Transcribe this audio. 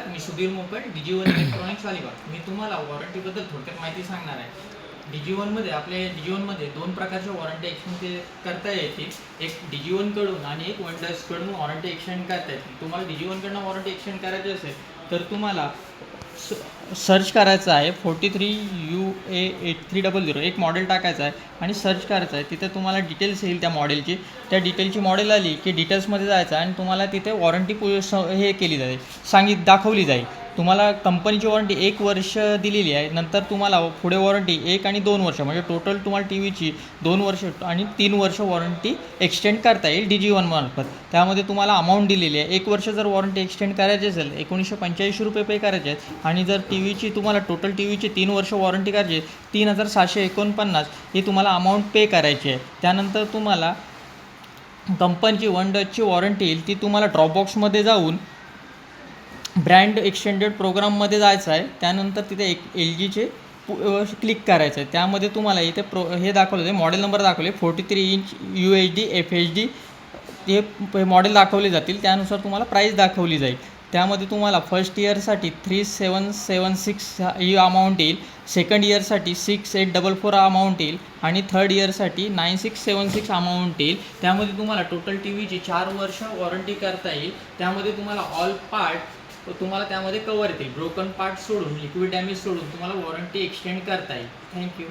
मी सुधीर मोकळ, DG1 electronics Alibag. मी तुम्हाला वॉरंटीबद्दल थोडक्यात माहिती सांगणार आहे. DG1मध्ये दोन प्रकारच्या वॉरंटी एक्सचेंज करता येतील. एक DG1 कडून आणि एक वनडर्स कडून वॉरंटी एक्सचेंज करता येतील. तुम्हाला DG1 कडून वॉरंटी एक्सचेंज करायची असेल तर तुम्हाला सर्च करायचं आहे 43UA8300 एक मॉडेल टाकायचं आहे आणि सर्च करायचं आहे. तिथे तुम्हाला डिटेल्स येईल त्या मॉडेलची. त्या डिटेलची मॉडेल आली की डिटेल्समध्ये जायचं आणि तुम्हाला तिथे वॉरंटी हे केली जाईल, दाखवली जाईल. तुम्हाला कंपनीची वॉरंटी 1 वर्ष दिलेली आहे. नंतर तुम्हाला पुढे वॉरंटी 1 आणि 2 वर्ष म्हणजे टोटल तुम्हाला टी व्हीची 2 वर्ष आणि 3 वर्ष वॉरंटी एक्सटेंड करता येईल DG1 मार्फत. त्यामध्ये तुम्हाला अमाऊंट दिलेली आहे. 1 वर्ष जर वॉरंटी एक्सटेंड करायची असेल 1985 रुपये पे करायचे आहेत आणि जर टी व्हीची तुम्हाला टोटल टी व्हीची 3 वर्ष वॉरंटी करायची 3749 ही तुम्हाला अमाऊंट पे करायची आहे. त्यानंतर तुम्हाला कंपनीची वनडसची वॉरंटी येईल. ती तुम्हाला ड्रॉपबॉक्समध्ये जाऊन ब्रँड एक्सटेंडेड प्रोग्राममध्ये जायचं आहे. त्यानंतर तिथे LGचे क्लिक करायचं आहे. त्यामध्ये तुम्हाला इथे हे दाखवलं आहे, मॉडेल नंबर दाखवले 43 इंच UHD FHD हे मॉडेल दाखवले जातील. त्यानुसार तुम्हाला प्राईस दाखवली जाईल. त्यामध्ये तुम्हाला फर्स्ट इयरसाठी 3776 ही अमाऊंट येईल, सेकंड इयरसाठी 6844 अमाऊंट येईल आणि थर्ड इयरसाठी 9676 अमाऊंट येईल. त्यामध्ये तुम्हाला टोटल टी व्हीची 4 वर्ष वॉरंटी करता येईल. त्यामध्ये तुम्हाला ऑल पार्ट तुम्हाला त्यामध्ये कवर येतील. ब्रोकन पार्ट सोडून, लिक्विड डॅमेज सोडून तुम्हाला वॉरंटी एक्सटेंड करता येईल. थँक्यू.